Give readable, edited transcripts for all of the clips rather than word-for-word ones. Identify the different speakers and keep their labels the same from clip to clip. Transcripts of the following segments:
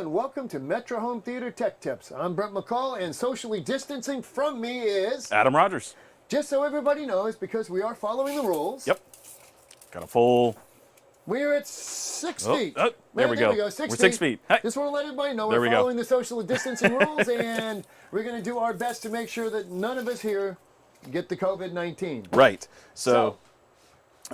Speaker 1: and welcome to Metra Home Theatre Tech Tips. I'm Brent McCall, and socially distancing from me is...
Speaker 2: Adam Rogers.
Speaker 1: Just so everybody knows, because we are following the rules.
Speaker 2: Yep. Got a full...
Speaker 1: We're at 6 feet.
Speaker 2: There we go.
Speaker 1: We're
Speaker 2: 6 feet. Hey.
Speaker 1: Just want to let everybody know
Speaker 2: There
Speaker 1: we're
Speaker 2: we
Speaker 1: following the social distancing rules, and we're going to do our best to make sure that none of us here get the COVID-19.
Speaker 2: Right. So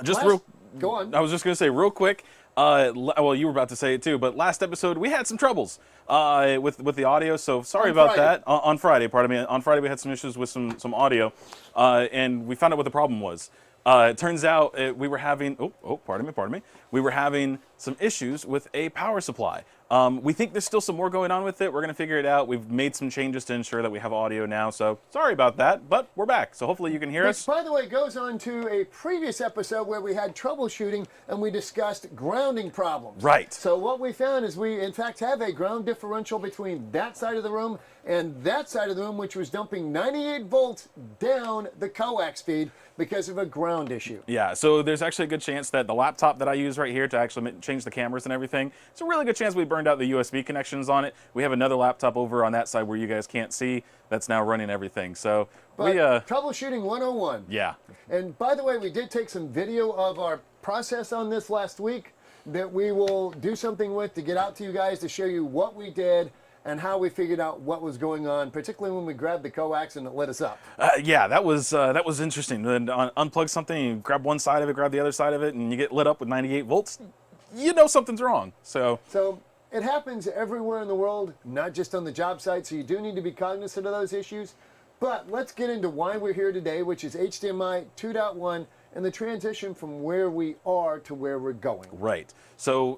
Speaker 2: just real...
Speaker 1: Go on.
Speaker 2: I was just going to say real quick, well, you were about to say it too, but last episode we had some troubles with the audio, so sorry about that. On Friday, pardon me. On Friday we had some issues with some audio, and we found out what the problem was. It turns out we were having, pardon me. We were having some issues with a power supply. We think there's still some more going on with it. We're going to figure it out. We've made some changes to ensure that we have audio now, so sorry about that, but we're back. So hopefully you can hear us.
Speaker 1: By the way, goes on to a previous episode where we had troubleshooting and we discussed grounding problems.
Speaker 2: Right.
Speaker 1: So what we found is we, in fact, have a ground differential between that side of the room and that side of the room, which was dumping 98 volts down the coax feed because of a ground issue.
Speaker 2: Yeah, so there's actually a good chance that the laptop that I use right here to actually change the cameras and everything, it's a really good chance we burned out the USB connections on it. We have another laptop over on that side where you guys can't see that's now running everything. So
Speaker 1: troubleshooting 101.
Speaker 2: Yeah.
Speaker 1: And by the way, we did take some video of our process on this last week that we will do something with to get out to you guys to show you what we did and how we figured out what was going on, particularly when we grabbed the coax and it lit us up.
Speaker 2: Yeah, that was interesting. Then unplug something, you grab one side of it, grab the other side of it, and you get lit up with 98 volts. You know something's wrong. So
Speaker 1: it happens everywhere in the world, not just on the job site, so you do need to be cognizant of those issues. But let's get into why we're here today, which is HDMI 2.1 and the transition from where we are to where we're going.
Speaker 2: Right. So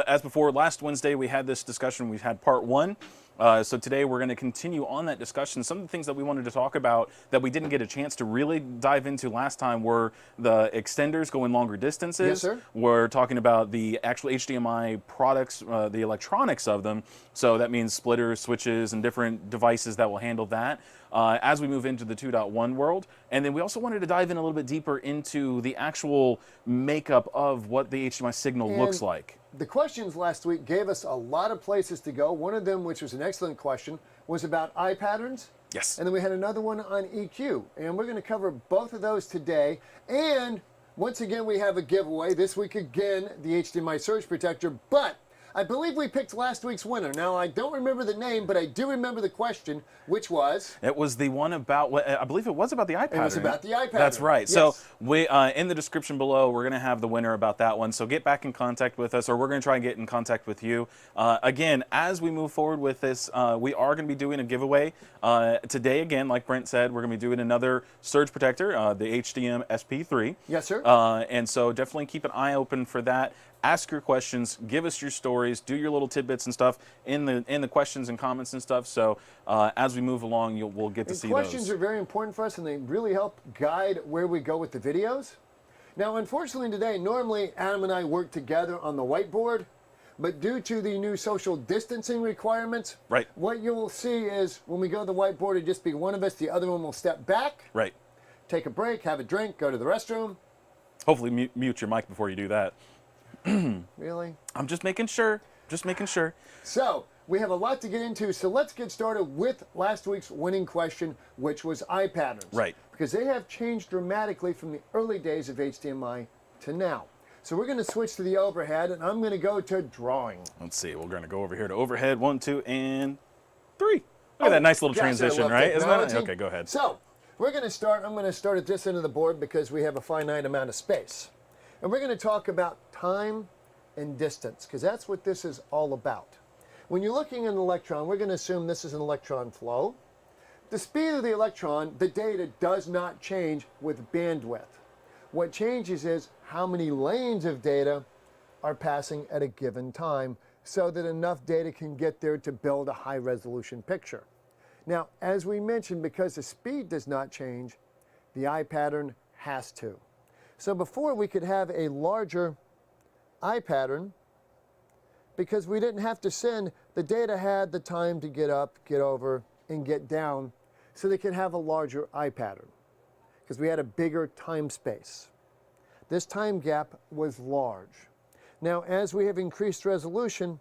Speaker 2: as before, last Wednesday we had this discussion. We had part one. So today we're going to continue on that discussion. Some of the things that we wanted to talk about that we didn't get a chance to really dive into last time were the extenders going longer distances.
Speaker 1: Yes, sir.
Speaker 2: We're talking about the actual HDMI products, the electronics of them. So that means splitters, switches, and different devices that will handle that as we move into the 2.1 world. And then we also wanted to dive in a little bit deeper into the actual makeup of what the HDMI signal looks like.
Speaker 1: The questions last week gave us a lot of places to go. One of them, which was an excellent question, was about eye patterns.
Speaker 2: Yes.
Speaker 1: And then we had another one on EQ. And we're going to cover both of those today. And once again, we have a giveaway. This week again, the HDMI surge protector. But I believe we picked last week's winner. Now, I don't remember the name, but I do remember the question, which was...
Speaker 2: It was the one about, I believe it was about the eye pattern.
Speaker 1: It was about the eye pattern.
Speaker 2: That's right.
Speaker 1: Yes.
Speaker 2: So we in the description below, we're going to have the winner about that one. So get back in contact with us, or we're going to try and get in contact with you. Again, as we move forward with this, we are going to be doing a giveaway. Today, again, like Brent said, we're going to be doing another surge protector, the HDM SP3.
Speaker 1: Yes, sir.
Speaker 2: And so definitely keep an eye open for that. Ask your questions, give us your stories, do your little tidbits and stuff in the questions and comments and stuff. So as we move along, we'll get to see those.
Speaker 1: Questions are very important for us, and they really help guide where we go with the videos. Now, unfortunately today, normally Adam and I work together on the whiteboard, but due to the new social distancing requirements,
Speaker 2: right,
Speaker 1: what you'll see is when we go to the whiteboard, it'll just be one of us, the other one will step back,
Speaker 2: right,
Speaker 1: take a break, have a drink, go to the restroom.
Speaker 2: Hopefully mute your mic before you do that.
Speaker 1: Really?
Speaker 2: I'm just making sure. Just making sure.
Speaker 1: So we have a lot to get into. So let's get started with last week's winning question, which was eye patterns.
Speaker 2: Right.
Speaker 1: Because they have changed dramatically from the early days of HDMI to now. So we're going to switch to the overhead, and I'm going to go to drawing.
Speaker 2: Let's see. We're going to go over here to overhead. 1, 2, and 3. Look at that nice little transition, right? Isn't that? Okay, go ahead.
Speaker 1: So we're going to start. I'm going to start at this end of the board because we have a finite amount of space. And we're going to talk about time and distance, because that's what this is all about. When you're looking at an electron, we're going to assume this is an electron flow. The speed of the electron, the data does not change with bandwidth. What changes is how many lanes of data are passing at a given time so that enough data can get there to build a high-resolution picture. Now, as we mentioned, because the speed does not change, the eye pattern has to. So before, we could have a larger eye pattern because we didn't have to send, the data had the time to get up, get over, and get down, so they could have a larger eye pattern because we had a bigger time space. This time gap was large. Now, as we have increased resolution,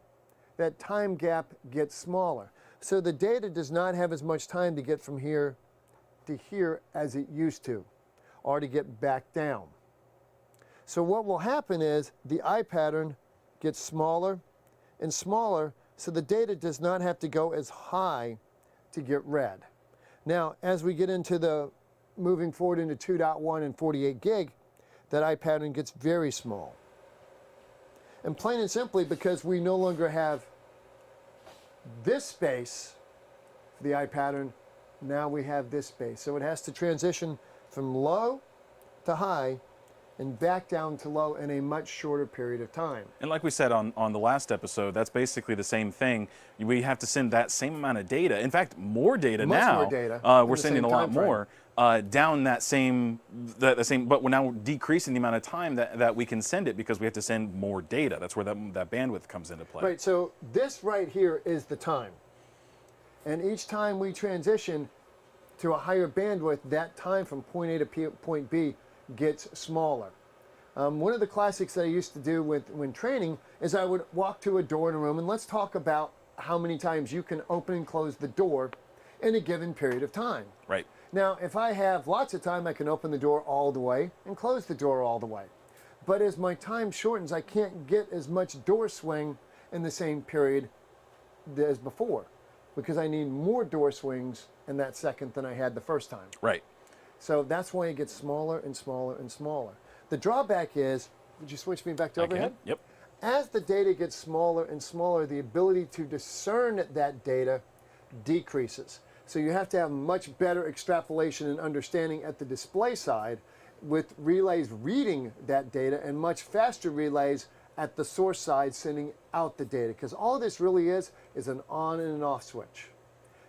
Speaker 1: that time gap gets smaller. So the data does not have as much time to get from here to here as it used to, or to get back down. So what will happen is the eye pattern gets smaller and smaller, so the data does not have to go as high to get read. Now, as we get into the moving forward into 2.1 and 48 gig, that eye pattern gets very small. And plain and simply because we no longer have this space for the eye pattern, now we have this space. So it has to transition from low to high and back down to low in a much shorter period of time.
Speaker 2: And like we said on the last episode, that's basically the same thing. We have to send that same amount of data. In fact, more data
Speaker 1: Much
Speaker 2: now.
Speaker 1: more data
Speaker 2: We're sending a lot more down that same, but we're now decreasing the amount of time that we can send it because we have to send more data. That's where that bandwidth comes into play.
Speaker 1: Right, so this right here is the time. And each time we transition to a higher bandwidth, that time from point A to point B gets smaller. One of the classics that I used to do when training is I would walk to a door in a room, and let's talk about how many times you can open and close the door in a given period of time.
Speaker 2: Right.
Speaker 1: Now, if I have lots of time, I can open the door all the way and close the door all the way. But as my time shortens, I can't get as much door swing in the same period as before, because I need more door swings in that second than I had the first time.
Speaker 2: Right.
Speaker 1: So that's why it gets smaller and smaller and smaller. The drawback is, would you switch me back to overhead?
Speaker 2: Yep.
Speaker 1: As the data gets smaller and smaller, the ability to discern that data decreases. So you have to have much better extrapolation and understanding at the display side with relays reading that data and much faster relays at the source side sending out the data. Because all this really is an on and an off switch.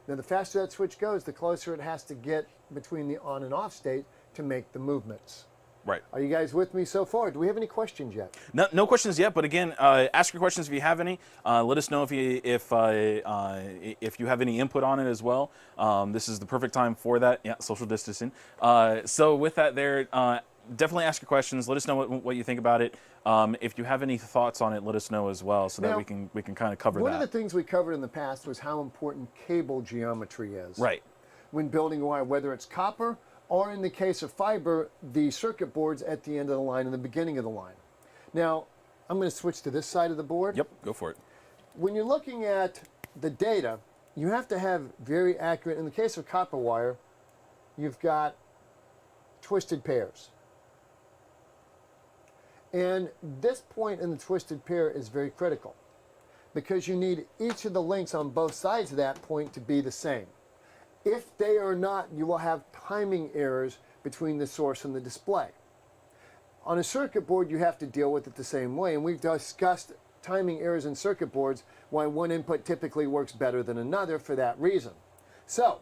Speaker 1: Now the faster that switch goes, the closer it has to get between the on and off state to make the movements.
Speaker 2: Right.
Speaker 1: Are you guys with me so far? Do we have any questions yet?
Speaker 2: No questions yet, but again, ask your questions if you have any. Let us know if you have any input on it as well. This is the perfect time for that. Yeah, social distancing. So with that there, definitely ask your questions. Let us know what you think about it. If you have any thoughts on it, let us know as well, so that we can kind of cover that.
Speaker 1: One of the things we covered in the past was how important cable geometry is.
Speaker 2: Right.
Speaker 1: When building a wire, whether it's copper, or in the case of fiber, the circuit boards at the end of the line and the beginning of the line. Now, I'm going to switch to this side of the board.
Speaker 2: Yep, go for it.
Speaker 1: When you're looking at the data, you have to have very accurate, in the case of copper wire, you've got twisted pairs. And this point in the twisted pair is very critical because you need each of the links on both sides of that point to be the same. If they are not, you will have timing errors between the source and the display. On a circuit board, you have to deal with it the same way, and we've discussed timing errors in circuit boards, why one input typically works better than another for that reason. So,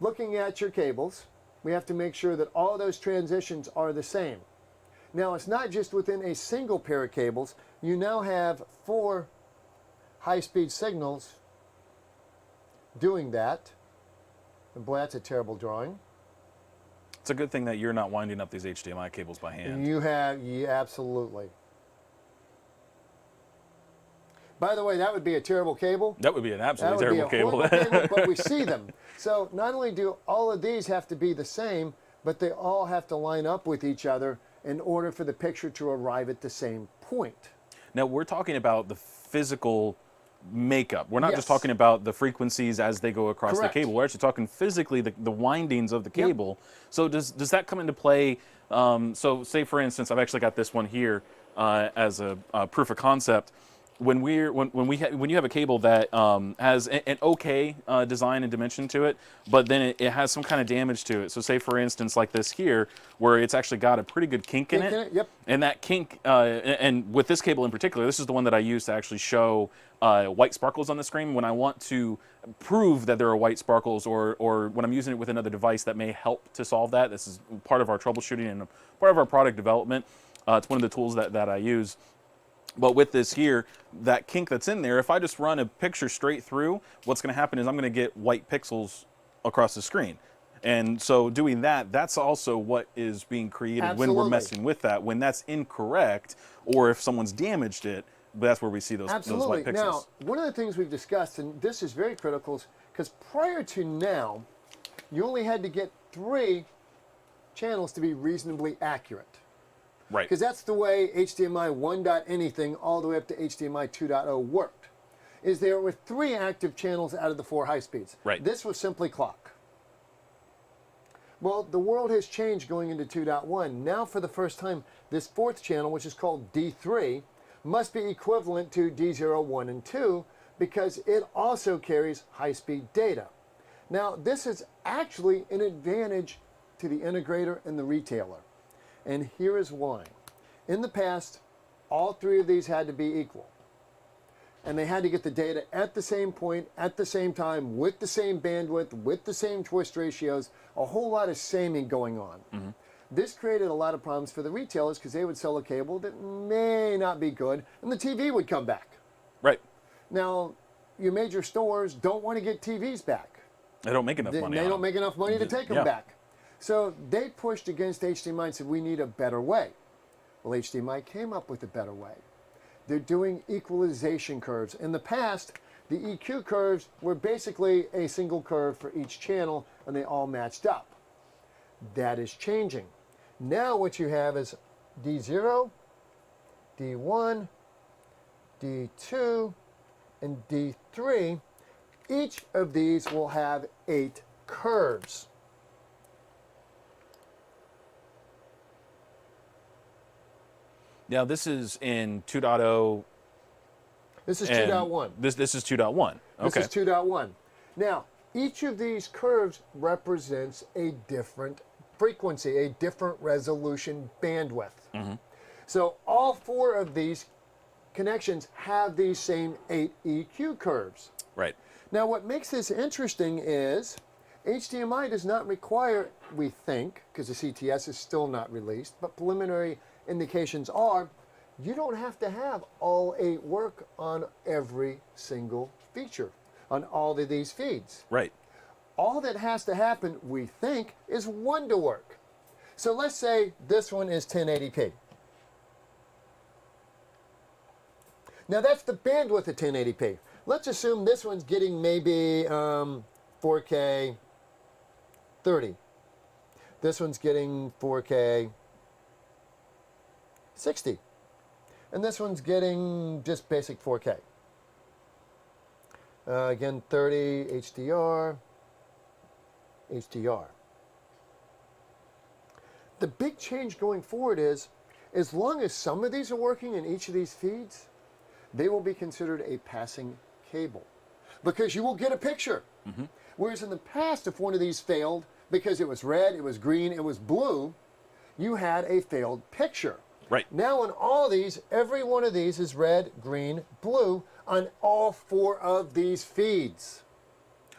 Speaker 1: looking at your cables, we have to make sure that all of those transitions are the same. Now, it's not just within a single pair of cables. You now have 4 high-speed signals doing that. And boy, that's a terrible drawing.
Speaker 2: It's a good thing that you're not winding up these HDMI cables by hand.
Speaker 1: You have, yeah, absolutely. By the way, that would be a terrible cable.
Speaker 2: That would be an absolutely terrible cable.
Speaker 1: But we see them. So not only do all of these have to be the same, but they all have to line up with each other in order for the picture to arrive at the same point.
Speaker 2: Now, we're talking about the physical makeup. We're not just talking about the frequencies as they go across the cable. We're actually talking physically the windings of the cable. So does that come into play? So say, for instance, I've actually got this one here as a proof of concept. When you have a cable that has an okay design and dimension to it, but then it has some kind of damage to it. So say, for instance, like this here, where it's actually got a pretty good kink in it.
Speaker 1: Yep.
Speaker 2: And that kink, and with this cable in particular, this is the one that I use to actually show white sparkles on the screen when I want to prove that there are white sparkles, or when I'm using it with another device that may help to solve that. This is part of our troubleshooting and part of our product development. It's one of the tools that I use. But with this here, that kink that's in there, if I just run a picture straight through, what's going to happen is I'm going to get white pixels across the screen. And so doing that, that's also what is being created when we're messing with that. When that's incorrect, or if someone's damaged it, that's where we see those
Speaker 1: Absolutely.
Speaker 2: white pixels.
Speaker 1: Now, one of the things we've discussed, and this is very critical, because prior to now, you only had to get 3 channels to be reasonably accurate.
Speaker 2: Right.
Speaker 1: Because that's the way HDMI 1. anything all the way up to HDMI 2.0 worked. Is there were 3 active channels out of the 4 high speeds.
Speaker 2: Right.
Speaker 1: This was simply clock. Well, the world has changed going into 2.1. Now, for the first time, this 4th channel, which is called D3, must be equivalent to D0, 1, and 2 because it also carries high-speed data. Now, this is actually an advantage to the integrator and the retailer. And here is why. In the past, all 3 of these had to be equal. And they had to get the data at the same point, at the same time, with the same bandwidth, with the same twist ratios, a whole lot of saming going on.
Speaker 2: Mm-hmm.
Speaker 1: This created a lot of problems for the retailers because they would sell a cable that may not be good, and the TV would come back.
Speaker 2: Right.
Speaker 1: Now, your major stores don't want to get TVs back.
Speaker 2: They don't make enough money.
Speaker 1: They don't make enough money to take them back. So they pushed against HDMI and said, we need a better way. Well, HDMI came up with a better way. They're doing equalization curves. In the past, the EQ curves were basically a single curve for each channel, and they all matched up. That is changing. Now what you have is D0, D1, D2, and D3. Each of these will have 8 curves.
Speaker 2: Now this is in 2.0.
Speaker 1: This is 2.1.
Speaker 2: This is 2.1. Okay.
Speaker 1: This is 2.1. Now, each of these curves represents a different frequency, a different resolution bandwidth.
Speaker 2: Mm-hmm.
Speaker 1: So all 4 of these connections have these same 8 EQ curves.
Speaker 2: Right.
Speaker 1: Now, what makes this interesting is HDMI does not require, we think, because the CTS is still not released, but preliminary indications are, you don't have to have all 8 work on every single feature, on all of these feeds.
Speaker 2: Right.
Speaker 1: All that has to happen, we think, is 1 to work. So let's say this one is 1080p. Now that's the bandwidth of 1080p. Let's assume this one's getting maybe 4K 30. This one's getting 4K 60. And this one's getting just basic 4K. Again, 30, HDR, HDR. The big change going forward is, as long as some of these are working in each of these feeds, they will be considered a passing cable because you will get a picture. Mm-hmm. Whereas in the past, if one of these failed because it was red, it was green, it was blue, you had a failed picture.
Speaker 2: Right.
Speaker 1: Now on all these, every one of these is red, green, blue on all 4 of these feeds.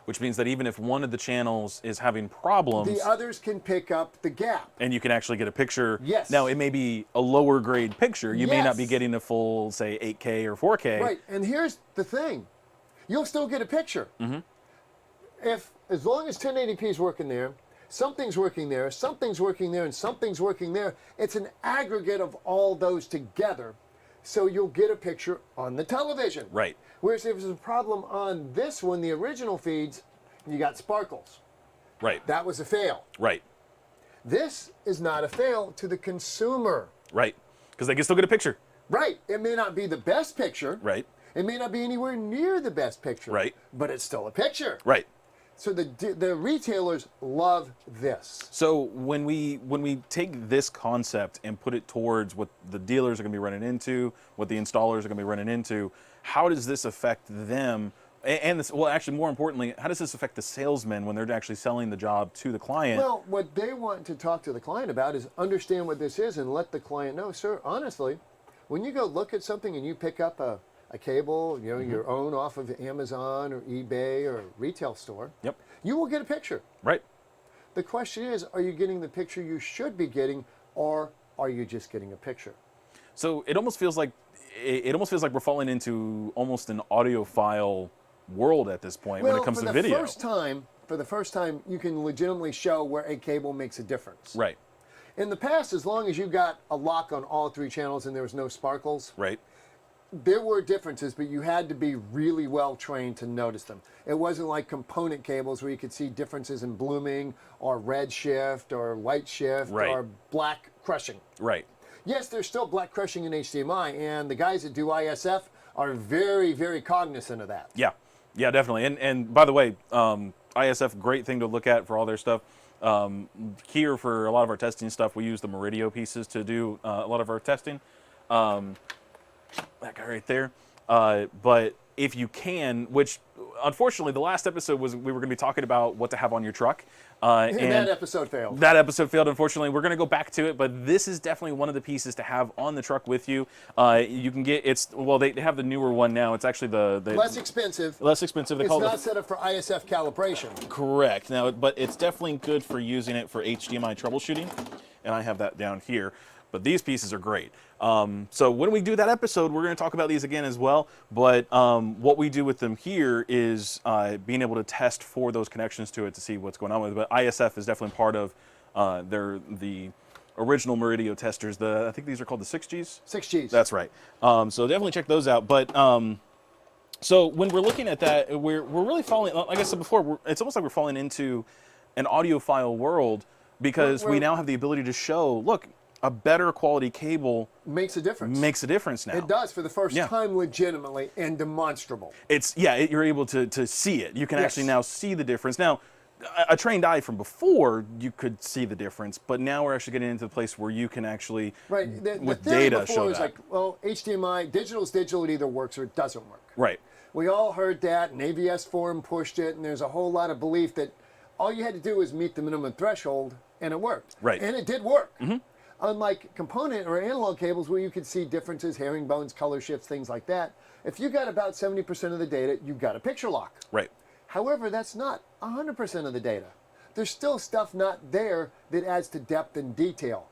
Speaker 2: Which means that even if one of the channels is having problems,
Speaker 1: the others can pick up the gap.
Speaker 2: and you can actually get a picture.
Speaker 1: Yes.
Speaker 2: Now, it may be a lower grade picture. You may not be
Speaker 1: Yes.
Speaker 2: getting a full, say, 8K or 4K.
Speaker 1: Right, and here's the thing. You'll still get a picture.
Speaker 2: Mm-hmm.
Speaker 1: As long as 1080p is working there, something's working there, something's working there, and something's working there, it's an aggregate of all those together, so you'll get a picture on the television.
Speaker 2: Right.
Speaker 1: Whereas if there's a problem on this one, the original feeds, you got sparkles.
Speaker 2: Right.
Speaker 1: That was a fail.
Speaker 2: Right.
Speaker 1: This is not a fail to the consumer.
Speaker 2: Right. Because they can still get a picture.
Speaker 1: Right. It may not be the best picture.
Speaker 2: Right.
Speaker 1: It may not be anywhere near the best picture.
Speaker 2: Right.
Speaker 1: But it's still a picture.
Speaker 2: Right.
Speaker 1: So the retailers love this.
Speaker 2: So when we take this concept and put it towards what the dealers are going to be running into, what the installers are going to be running into, how does this affect them? And this, well, actually, more importantly, how does this affect the salesmen when they're actually selling the job to the client?
Speaker 1: Well, what they want to talk to the client about is understand what this is and let the client know, sir, honestly, when you go look at something and you pick up a cable, you know,
Speaker 2: Mm-hmm.
Speaker 1: your own off of Amazon or eBay or a retail store,
Speaker 2: Yep.
Speaker 1: you will get a picture.
Speaker 2: Right.
Speaker 1: The question is, are you getting the picture you should be getting, or are you just getting a picture?
Speaker 2: So it almost feels like we're falling into almost an audiophile world at this point when it comes to video.
Speaker 1: For the first time, you can legitimately show where a cable makes a difference.
Speaker 2: Right.
Speaker 1: In the past, as long as you got a lock on all 3 channels and there was no sparkles,
Speaker 2: Right.
Speaker 1: there were differences, but you had to be really well trained to notice them. It wasn't like component cables where you could see differences in blooming or red shift or white shift
Speaker 2: Right.
Speaker 1: or black crushing.
Speaker 2: Right.
Speaker 1: Yes, there's still black crushing in HDMI, and the guys that do ISF are very, very cognizant of that.
Speaker 2: Yeah. Yeah, definitely. And by the way, ISF, great thing to look at for all their stuff. Here for a lot of our testing stuff, we use the Meridio pieces to do a lot of our testing. That guy right there. But if you can, which unfortunately the last episode was, we were going to be talking about what to have on your truck.
Speaker 1: And that episode failed.
Speaker 2: That episode failed, unfortunately. We're going to go back to it, but this is definitely one of the pieces to have on the truck with you. You can get, they have the newer one now. It's actually the
Speaker 1: less expensive.
Speaker 2: Less expensive. They
Speaker 1: It's
Speaker 2: call
Speaker 1: not
Speaker 2: it
Speaker 1: set up for ISF calibration.
Speaker 2: correct. Now, but it's definitely good for using it for HDMI troubleshooting, and I have that down here. But these pieces are great. So when we do that episode, we're going to talk about these again as well. But what we do with them here is being able to test for those connections to it to see what's going on with it. But ISF is definitely part of the original Meridio testers. I think these are called the 6Gs.
Speaker 1: 6Gs.
Speaker 2: That's right. So definitely check those out. But so when we're looking at that, we're really falling, like I said before, it's almost like we're falling into an audiophile world because we now have the ability to show, look, a better quality cable
Speaker 1: makes a difference.
Speaker 2: Makes a difference now.
Speaker 1: It does for the first time, legitimately and demonstrable.
Speaker 2: You're able to see it. You can actually now see the difference. Now, a trained eye from before, you could see the difference, but now we're actually getting into the place where you can actually, with data, show that.
Speaker 1: Like, well, HDMI, digital is digital. It either works or it doesn't work.
Speaker 2: Right.
Speaker 1: We all heard that, and AVS Forum pushed it, and there's a whole lot of belief that all you had to do was meet the minimum threshold, and it worked.
Speaker 2: Right.
Speaker 1: And it did work. Mm-hmm. Unlike component or analog cables where you could see differences, herringbones, color shifts, things like that, if you got about 70% of the data, you got a picture lock.
Speaker 2: Right.
Speaker 1: However, that's not 100% of the data. There's still stuff not there that adds to depth and detail.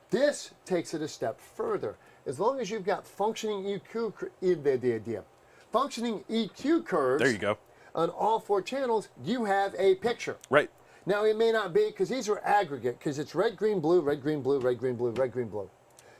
Speaker 1: This takes it a step further. As long as you've got functioning functioning EQ curves,
Speaker 2: there you go,
Speaker 1: on all 4 channels, you have a picture.
Speaker 2: Right.
Speaker 1: Now, it may not be, because these are aggregate, because it's red, green, blue, red, green, blue, red, green, blue, red, green, blue.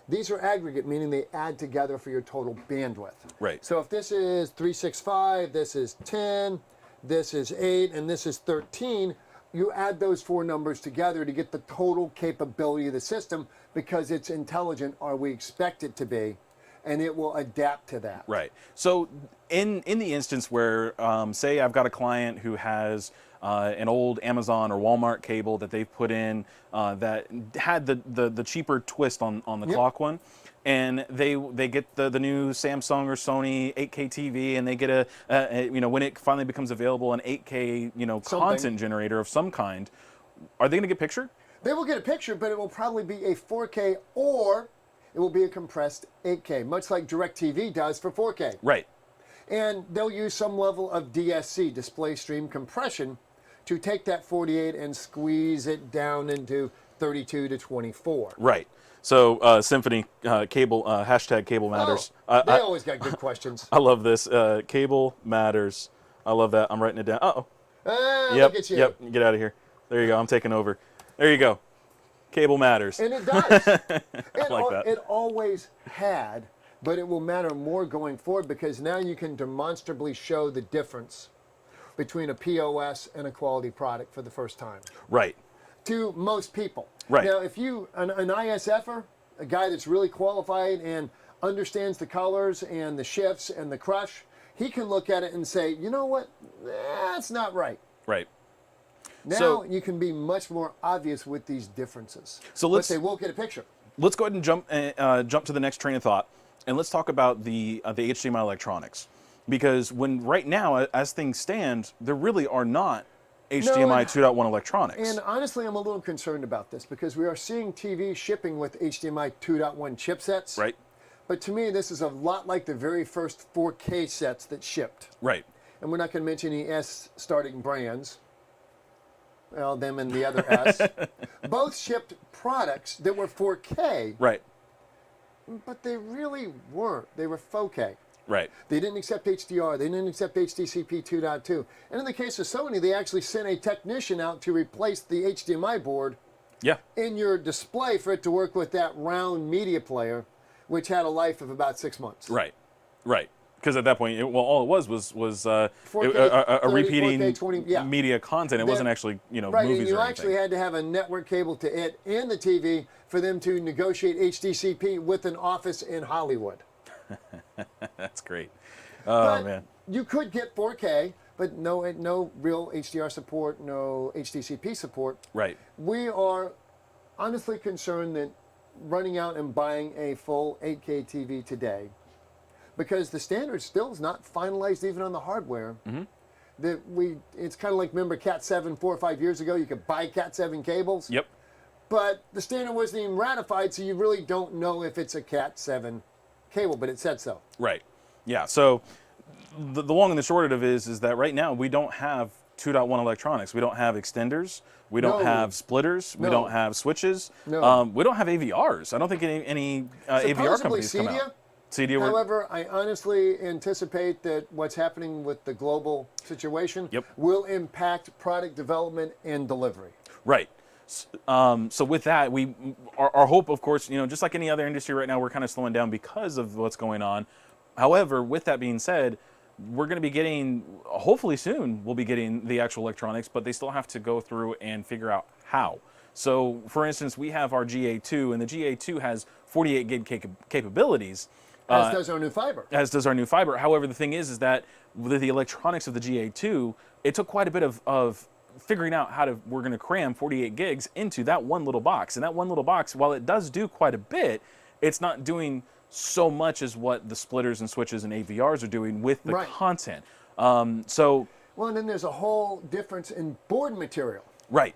Speaker 1: These are aggregate, meaning they add together for your total bandwidth.
Speaker 2: Right.
Speaker 1: So if this is 365, this is 10, this is 8, and this is 13, you add those 4 numbers together to get the total capability of the system, because it's intelligent, or we expect it to be, and it will adapt to that.
Speaker 2: Right. So in the instance where, say I've got a client who has an old Amazon or Walmart cable that they've put in that had the cheaper twist on the clock one, and they get the new Samsung or Sony 8K TV, and they get when it finally becomes available, an 8K content generator of some kind, are they going to get picture?
Speaker 1: They will get a picture, but it will probably be a 4K, or it will be a compressed 8K, much like DirecTV does for 4K.
Speaker 2: Right.
Speaker 1: And they'll use some level of DSC, display stream compression, to take that 48 and squeeze it down into 32 to 24.
Speaker 2: Right. So Symphony cable, hashtag cable matters.
Speaker 1: Oh, they always got good questions.
Speaker 2: I love this. Cable matters. I love that. I'm writing it down. Uh-oh.
Speaker 1: Look at you.
Speaker 2: Yep. Get out of here. There you go. I'm taking over. There you go. Cable matters.
Speaker 1: And it does.
Speaker 2: like that.
Speaker 1: It always had, but it will matter more going forward, because now you can demonstrably show the difference between a POS and a quality product for the first time.
Speaker 2: Right.
Speaker 1: To most people.
Speaker 2: Right.
Speaker 1: Now, if you, an ISFer, a guy that's really qualified and understands the colors and the shifts and the crush, he can look at it and say, you know what, that's not right.
Speaker 2: Right.
Speaker 1: Now you can be much more obvious with these differences.
Speaker 2: So
Speaker 1: but they will get a picture.
Speaker 2: Let's go ahead and jump to the next train of thought, and let's talk about the HDMI electronics, because right now, as things stand, there really are not HDMI 2.1 electronics.
Speaker 1: And honestly, I'm a little concerned about this, because we are seeing TV shipping with HDMI 2.1 chipsets.
Speaker 2: Right.
Speaker 1: But to me, this is a lot like the very first 4K sets that shipped.
Speaker 2: Right.
Speaker 1: And we're not going to mention any S-starting brands. Well, them and the other S. Both shipped products that were 4K.
Speaker 2: Right.
Speaker 1: But they really weren't. They were 4K.
Speaker 2: Right.
Speaker 1: They didn't accept HDR. They didn't accept HDCP 2.2. And in the case of Sony, they actually sent a technician out to replace the HDMI board in your display for it to work with that round media player, which had a life of about 6 months.
Speaker 2: Right. Right. Because at that point, all it was
Speaker 1: 4K,
Speaker 2: a
Speaker 1: 30,
Speaker 2: repeating
Speaker 1: 4K, 20, yeah.
Speaker 2: media content. It wasn't actually
Speaker 1: Right,
Speaker 2: movies
Speaker 1: and you
Speaker 2: or
Speaker 1: actually
Speaker 2: anything.
Speaker 1: had to have a network cable to it and the TV for them to negotiate HDCP with an office in Hollywood.
Speaker 2: That's great. Oh
Speaker 1: But
Speaker 2: man.
Speaker 1: you could get 4K, but no real HDR support, no HDCP support.
Speaker 2: Right.
Speaker 1: We are honestly concerned that running out and buying a full 8K TV today, because the standard still is not finalized even on the hardware. It's kind of like, remember Cat 7 4 or 5 years ago, you could buy Cat 7 cables.
Speaker 2: Yep.
Speaker 1: But the standard wasn't even ratified, so you really don't know if it's a Cat 7 cable, but it said so.
Speaker 2: Right. Yeah. So the long and the short of it is that right now we don't have 2.1 electronics. We don't have extenders. We don't
Speaker 1: No.
Speaker 2: have splitters. We
Speaker 1: No.
Speaker 2: don't have switches.
Speaker 1: No.
Speaker 2: We don't have AVRs. I don't think any AVR
Speaker 1: Supposedly
Speaker 2: companies come
Speaker 1: Cedia.
Speaker 2: out. Cedia were,
Speaker 1: However, I honestly anticipate that what's happening with the global situation
Speaker 2: Yep.
Speaker 1: will impact product development and delivery.
Speaker 2: right. So with that, our hope, of course, just like any other industry right now, we're kind of slowing down because of what's going on. However, with that being said, we're going to be getting, hopefully soon, we'll be getting the actual electronics, but they still have to go through and figure out how. So, for instance, we have our GA2, and the GA2 has 48 gig capabilities.
Speaker 1: As does our new fiber.
Speaker 2: As does our new fiber. However, the thing is that with the electronics of the GA2, it took quite a bit of figuring out we're going to cram 48 gigs into that one little box. And that one little box, while it does do quite a bit, it's not doing so much as what the splitters and switches and AVRs are doing with the
Speaker 1: Right.
Speaker 2: content.
Speaker 1: Well, and then there's a whole difference in board material.
Speaker 2: Right.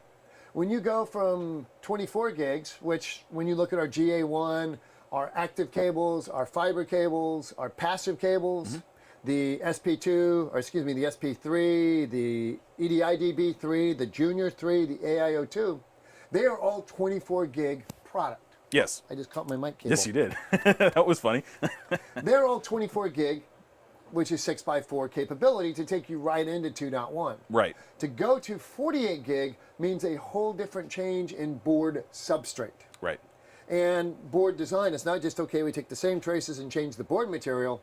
Speaker 1: When you go from 24 gigs, which when you look at our GA1, our active cables, our fiber cables, our passive cables, the SP2, or excuse me, the SP3, the EDI-DB3, the Junior 3, the AIO2, they are all 24 gig product.
Speaker 2: Yes.
Speaker 1: I just caught my mic cable.
Speaker 2: Yes, you did. That was funny.
Speaker 1: They're all 24 gig, which is 6x4 capability to take you right into 2.1.
Speaker 2: Right.
Speaker 1: To go to 48 gig means a whole different change in board substrate.
Speaker 2: Right.
Speaker 1: And board design, it's not just, okay, we take the same traces and change the board material.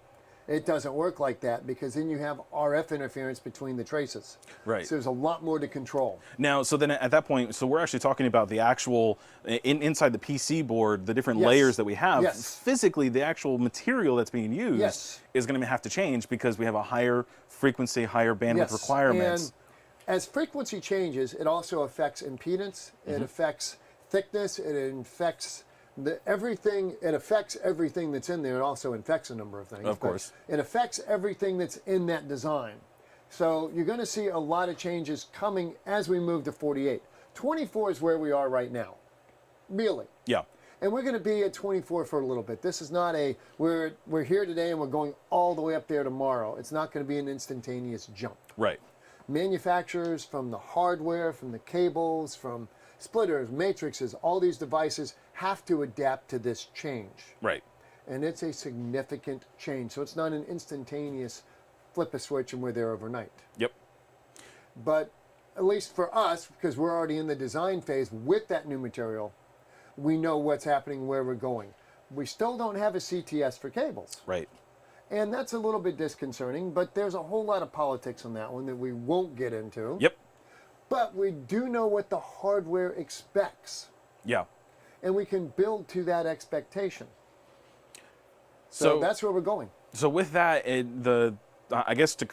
Speaker 1: It doesn't work like that, because then you have RF interference between the traces.
Speaker 2: Right.
Speaker 1: So there's a lot more to control.
Speaker 2: Now, so then at that point, so we're actually talking about the actual, inside the PC board, the different
Speaker 1: Yes.
Speaker 2: layers that we have.
Speaker 1: Yes.
Speaker 2: Physically, the actual material that's being used
Speaker 1: Yes.
Speaker 2: is going to have to change because we have a higher frequency, higher bandwidth requirements.
Speaker 1: And as frequency changes, it also affects impedance, it affects thickness, it affects everything. It affects everything that's in there. It also infects a number of things.
Speaker 2: Of course.
Speaker 1: It affects everything that's in that design. So you're going to see a lot of changes coming as we move to 48. 24 is where we are right now, really.
Speaker 2: Yeah.
Speaker 1: And we're going to be at 24 for a little bit. This is not we're here today and we're going all the way up there tomorrow. It's not going to be an instantaneous jump.
Speaker 2: Right.
Speaker 1: Manufacturers, from the hardware, from the cables, from splitters, matrices, all these devices have to adapt to this change.
Speaker 2: Right.
Speaker 1: And it's a significant change. So it's not an instantaneous flip a switch and we're there overnight.
Speaker 2: Yep.
Speaker 1: But at least for us, because we're already in the design phase with that new material, we know what's happening, where we're going. We still don't have a CTS for cables.
Speaker 2: Right.
Speaker 1: And that's a little bit disconcerting, but there's a whole lot of politics on that one that we won't get into.
Speaker 2: Yep.
Speaker 1: But we do know what the hardware expects,
Speaker 2: Yeah.
Speaker 1: and we can build to that expectation. So that's where we're going.
Speaker 2: So with that, I guess to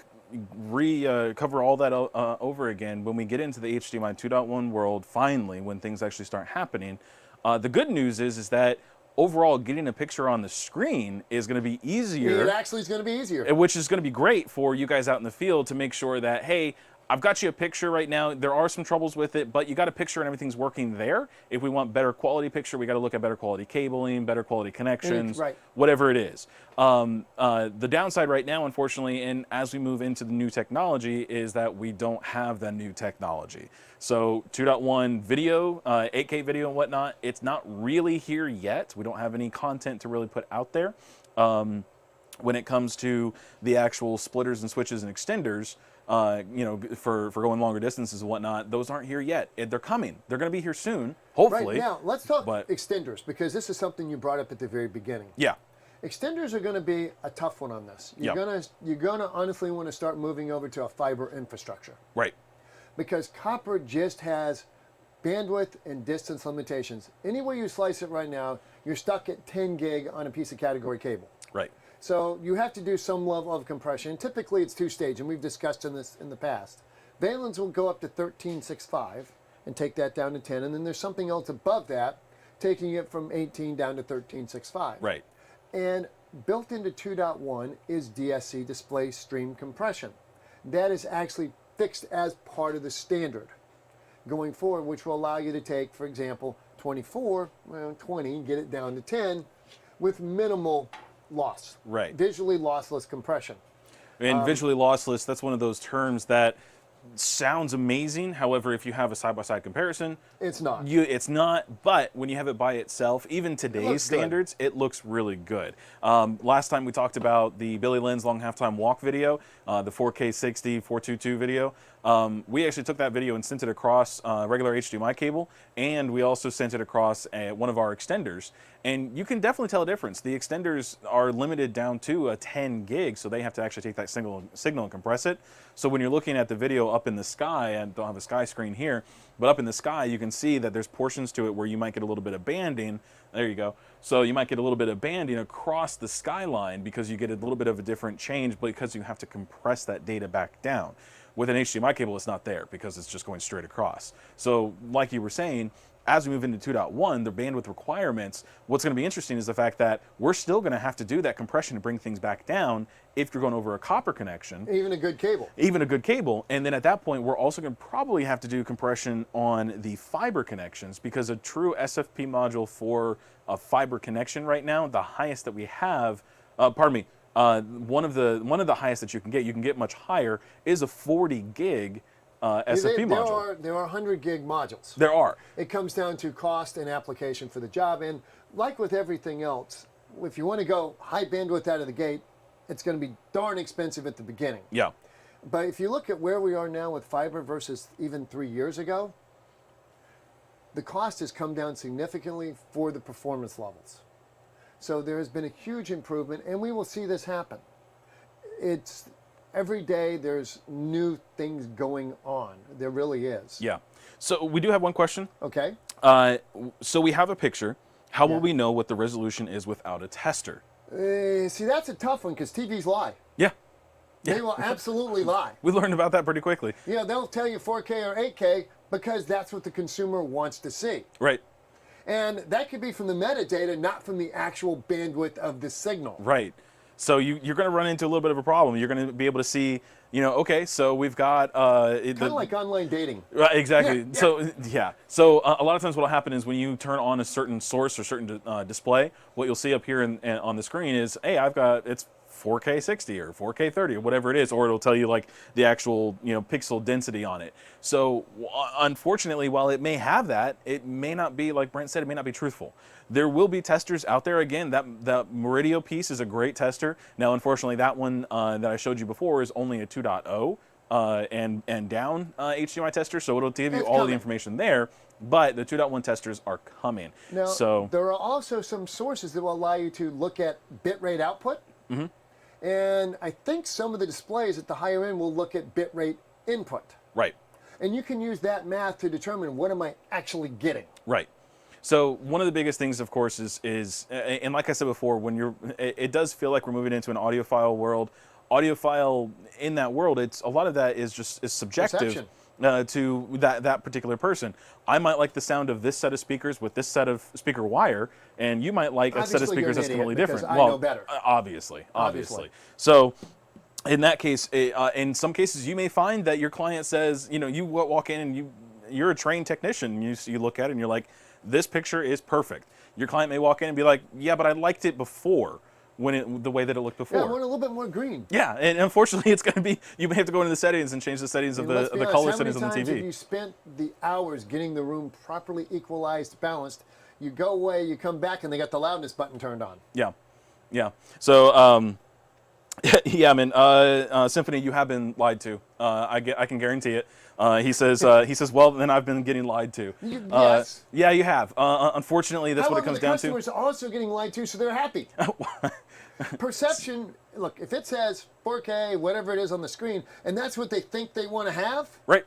Speaker 2: cover all that over again, when we get into the HDMI 2.1 world, finally, when things actually start happening, the good news is that overall getting a picture on the screen is going to be easier.
Speaker 1: It actually is going to be easier.
Speaker 2: Which is going to be great for you guys out in the field to make sure that, hey, I've got you a picture right now. There are some troubles with it, but you got a picture and everything's working there. If we want better quality picture, we got to look at better quality cabling, better quality connections,
Speaker 1: right.
Speaker 2: whatever it is. The downside right now, unfortunately, and as we move into the new technology, is that we don't have that new technology. So 2.1 video, 8K video and whatnot, it's not really here yet. We don't have any content to really put out there. When it comes to the actual splitters and switches and extenders, for going longer distances and whatnot, those aren't here yet. They're coming. They're going to be here soon, hopefully.
Speaker 1: Right, now, let's talk extenders, because this is something you brought up at the very beginning.
Speaker 2: Yeah.
Speaker 1: Extenders are going to be a tough one on this. You're
Speaker 2: Yep.
Speaker 1: going to honestly want to start moving over to a fiber infrastructure,
Speaker 2: Right.
Speaker 1: because copper just has bandwidth and distance limitations. Any way you slice it right now, you're stuck at 10 gig on a piece of category cable.
Speaker 2: Right.
Speaker 1: So you have to do some level of compression. Typically it's two-stage, and we've discussed this in the past. Valens will go up to 13.65 and take that down to 10, and then there's something else above that, taking it from 18 down to 13.65.
Speaker 2: Right.
Speaker 1: And built into 2.1 is DSC, display stream compression. That is actually fixed as part of the standard going forward, which will allow you to take, for example, 24, 20, get it down to 10 with minimal loss.
Speaker 2: Right.
Speaker 1: Visually lossless compression.
Speaker 2: And visually lossless, that's one of those terms that sounds amazing. However, if you have a side-by-side comparison,
Speaker 1: It's not.
Speaker 2: it's not. But when you have it by itself, even today's
Speaker 1: looks good.
Speaker 2: standards, it looks really good. Last time we talked about the Billy Lynn's long halftime walk video, the 4K 60 422 video. We actually took that video and sent it across regular HDMI cable, and we also sent it across one of our extenders. And you can definitely tell a difference. The extenders are limited down to a 10 gig, so they have to actually take that signal and compress it. So when you're looking at the video up in the sky, I don't have a sky screen here, but up in the sky, you can see that there's portions to it where you might get a little bit of banding. There you go. So you might get a little bit of banding across the skyline because you get a little bit of a different change because you have to compress that data back down. With an HDMI cable, it's not there because it's just going straight across. So like you were saying, as we move into 2.1, the bandwidth requirements, what's going to be interesting is the fact that we're still going to have to do that compression to bring things back down if you're going over a copper connection.
Speaker 1: Even a good cable.
Speaker 2: Even a good cable. And then at that point, we're also going to probably have to do compression on the fiber connections, because a true SFP module for a fiber connection right now, the highest that we have, one of the highest that you can get much higher, is a 40 gig SFP module.
Speaker 1: There are 100 gig modules.
Speaker 2: There are.
Speaker 1: It comes down to cost and application for the job. And like with everything else, if you want to go high bandwidth out of the gate, it's going to be darn expensive at the beginning.
Speaker 2: Yeah.
Speaker 1: But if you look at where we are now with fiber versus even 3 years ago, the cost has come down significantly for the performance levels. So there has been a huge improvement, and we will see this happen. It's every day there's new things going on. There really is.
Speaker 2: Yeah. So we do have one question.
Speaker 1: Okay.
Speaker 2: So we have a picture. How
Speaker 1: Yeah.
Speaker 2: will we know what the resolution is without a tester?
Speaker 1: See, that's a tough one because TVs lie.
Speaker 2: Yeah.
Speaker 1: They will absolutely lie.
Speaker 2: We learned about that pretty quickly.
Speaker 1: Yeah, they'll tell you 4K or 8K because that's what the consumer wants to see.
Speaker 2: Right.
Speaker 1: And that could be from the metadata, not from the actual bandwidth of the signal.
Speaker 2: Right. So you're going to run into a little bit of a problem. You're going to be able to see, okay, so we've got
Speaker 1: Kind of like online dating.
Speaker 2: Right, exactly.
Speaker 1: Yeah.
Speaker 2: So yeah. So a lot of times what will happen is when you turn on a certain source or certain display, what you'll see up here on the screen is, hey, it's 4K 60 or 4K 30 or whatever it is, or it'll tell you like the actual pixel density on it. So unfortunately, while it may have that, it may not be, like Brent said, it may not be truthful. There will be testers out there. Again, that Meridio piece is a great tester. Now, unfortunately, that one that I showed you before is only a 2.0 and down HDMI tester, so it'll give you all of the information there. But the 2.1 testers are coming.
Speaker 1: Now,
Speaker 2: so
Speaker 1: there are also some sources that will allow you to look at bitrate output.
Speaker 2: Mm-hmm.
Speaker 1: And I think some of the displays at the higher end will look at bitrate input.
Speaker 2: right.
Speaker 1: And you can use that math to determine what am I actually getting.
Speaker 2: Right. So one of the biggest things, of course, is and like I said before, it does feel like we're moving into an audiophile world. Audiophile in that world, a lot of that is subjective.
Speaker 1: Perception.
Speaker 2: To that particular person. I might like the sound of this set of speakers with this set of speaker wire, and you might like a set of
Speaker 1: Obviously,
Speaker 2: speakers
Speaker 1: you're
Speaker 2: that's
Speaker 1: an
Speaker 2: completely
Speaker 1: idiot
Speaker 2: different.
Speaker 1: because I know better.
Speaker 2: Obviously. So in that case, in some cases, you may find that your client says, you walk in and you're a trained technician. You look at it and you're like, this picture is perfect. Your client may walk in and be like, yeah, but I liked it before. The way that it looked before.
Speaker 1: Yeah, I want a little bit more green.
Speaker 2: Yeah, and unfortunately, it's going to be, you may have to go into the settings and change the settings of the color settings on the TV.
Speaker 1: How many times have you spent the hours getting the room properly equalized, balanced? You go away, you come back, and they got the loudness button turned on.
Speaker 2: Yeah. So, yeah, man, Symphony, you have been lied to. I can guarantee it. He says, well, then I've been getting lied to.
Speaker 1: Yes.
Speaker 2: Yeah, you have. Unfortunately, that's what it comes down to.
Speaker 1: The customers are also getting lied to, so they're happy. Perception, look, if it says 4K, whatever it is on the screen, and that's what they think they want to have,
Speaker 2: Right.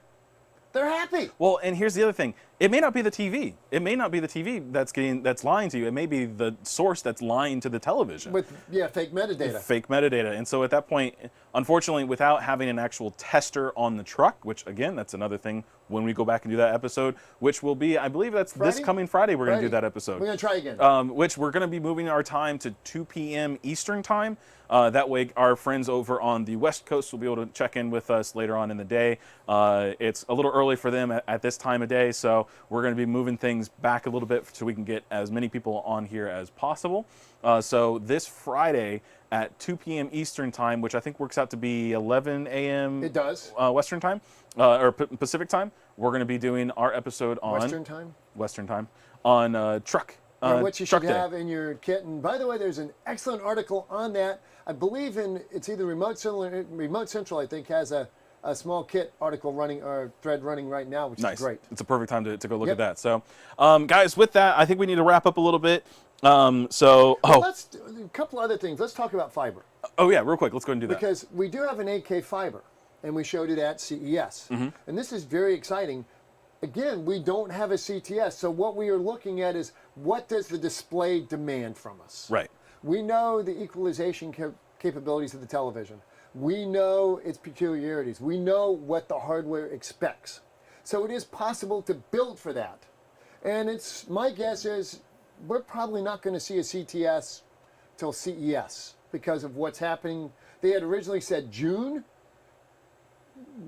Speaker 1: they're happy.
Speaker 2: Well, and here's the other thing. It may not be the TV. It may not be the TV that's lying to you. It may be the source that's lying to the television.
Speaker 1: With, fake metadata.
Speaker 2: Fake metadata. And so at that point, unfortunately, without having an actual tester on the truck, which again, that's another thing when we go back and do that episode, which will be, I believe that's
Speaker 1: Friday?
Speaker 2: this coming Friday, we're going to do that episode.
Speaker 1: We're going to try again.
Speaker 2: Which we're going to be moving our time to 2 p.m. Eastern time. That way our friends over on the West Coast will be able to check in with us later on in the day. It's a little early for them at this time of day, so we're going to be moving things back a little bit so we can get as many people on here as possible. So this Friday at 2 p.m. Eastern time, which I think works out to be 11 a.m.
Speaker 1: It does.
Speaker 2: Western time, or Pacific time, we're going to be doing our episode on
Speaker 1: Western time
Speaker 2: on truck.
Speaker 1: What you should
Speaker 2: Day.
Speaker 1: have in your kit. And by the way, there's an excellent article on that. I believe it's either Remote Central, I think, has a small kit article running or thread running right now, which is great.
Speaker 2: It's a perfect time to go look at that. So, guys, with that, I think we need to wrap up a little bit.
Speaker 1: Let's do a couple other things. Let's talk about fiber.
Speaker 2: Oh yeah, real quick. Let's go ahead and do that.
Speaker 1: Because we do have an 8K fiber, and we showed it at CES. And this is very exciting. Again, we don't have a CTS, so what we are looking at is what does the display demand from us?
Speaker 2: Right.
Speaker 1: We know the equalization capabilities of the television. We know its peculiarities. We know what the hardware expects. So it is possible to build for that. And my guess is we're probably not going to see a CTS till CES because of what's happening. They had originally said June,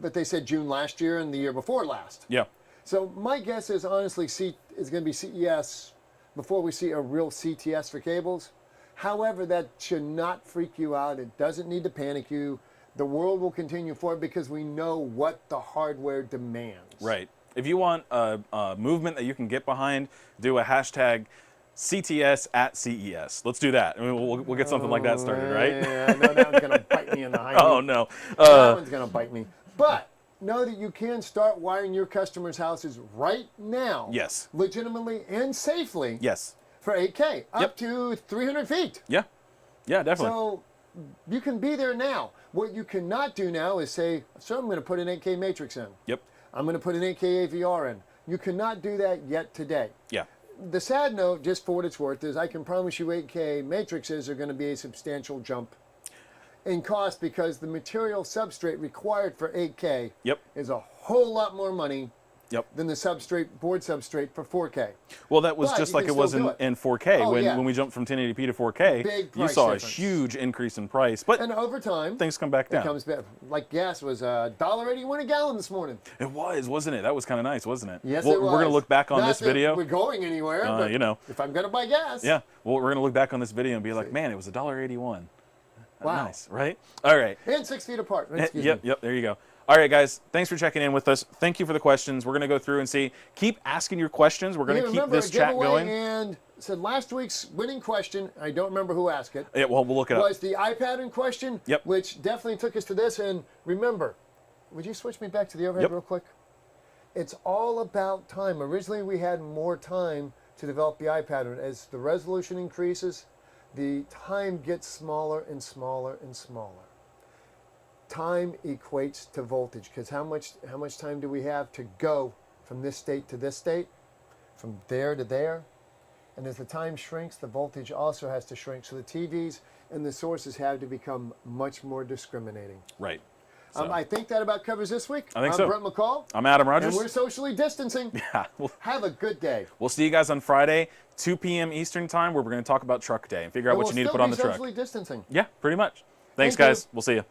Speaker 1: but they said June last year and the year before last.
Speaker 2: Yeah.
Speaker 1: So my guess is honestly is going to be CES before we see a real CTS for cables. However, that should not freak you out. It doesn't need to panic you. The world will continue forward because we know what the hardware demands.
Speaker 2: Right. If you want a movement that you can get behind, do a hashtag CTS at CES. Let's do that. I mean, we'll get something like that started, right?
Speaker 1: Yeah, no, that one's going to bite me in the hind.
Speaker 2: Oh, no.
Speaker 1: That one's going to bite me. But know that you can start wiring your customers' houses right now.
Speaker 2: Yes.
Speaker 1: Legitimately and safely.
Speaker 2: Yes.
Speaker 1: For 8K, up to 300 feet.
Speaker 2: Yeah. Yeah, definitely.
Speaker 1: So you can be there now. What you cannot do now is say, so I'm going to put an 8K matrix in.
Speaker 2: Yep.
Speaker 1: I'm going to put an 8K AVR in. You cannot do that yet today.
Speaker 2: Yeah.
Speaker 1: The sad note, just for what it's worth, is I can promise you 8K matrices are going to be a substantial jump in cost because the material substrate required for 8K is a whole lot more money than the board substrate for 4K.
Speaker 2: Well, that was just like it was in 4K. When we jumped from 1080p to 4K, you saw
Speaker 1: difference.
Speaker 2: A huge increase in price. But
Speaker 1: and over time,
Speaker 2: things come back down.
Speaker 1: It comes back. Like gas was $1.81 a gallon this morning.
Speaker 2: It was, wasn't it? That was kind of nice, wasn't it?
Speaker 1: Yes, it was.
Speaker 2: We're going to look back on this video.
Speaker 1: We're going anywhere, but
Speaker 2: you know,
Speaker 1: if I'm going to buy gas.
Speaker 2: Yeah. Well, we're going to look back on this video and be like, man, it was $1.81.
Speaker 1: Wow.
Speaker 2: Nice, right? All right.
Speaker 1: And 6 feet apart.
Speaker 2: Yep, there you go. All right, guys, thanks for checking in with us. Thank you for the questions. We're going to go through and see. Keep asking your questions. We're going to keep this chat going.
Speaker 1: And said last week's winning question, I don't remember who asked it.
Speaker 2: Yeah, well, we'll look it up.
Speaker 1: Was the iPad in question, which definitely took us to this. And remember, would you switch me back to the overhead real quick? It's all about time. Originally, we had more time to develop the iPad. As the resolution increases, the time gets smaller and smaller and smaller. Time equates to voltage because how much time do we have to go from this state to this state, from there to there? And as the time shrinks, the voltage also has to shrink. So the TVs and the sources have to become much more discriminating.
Speaker 2: Right. So.
Speaker 1: I think that about covers this week.
Speaker 2: I think so.
Speaker 1: I'm Brett McCall.
Speaker 2: I'm Adam Rogers.
Speaker 1: And we're socially distancing.
Speaker 2: Yeah.
Speaker 1: Have a good day.
Speaker 2: We'll see you guys on Friday, 2 p.m. Eastern time, where we're going to talk about truck day and figure out what you need to put on the truck.
Speaker 1: Socially distancing.
Speaker 2: Yeah, pretty much. Thanks, guys. We'll see you.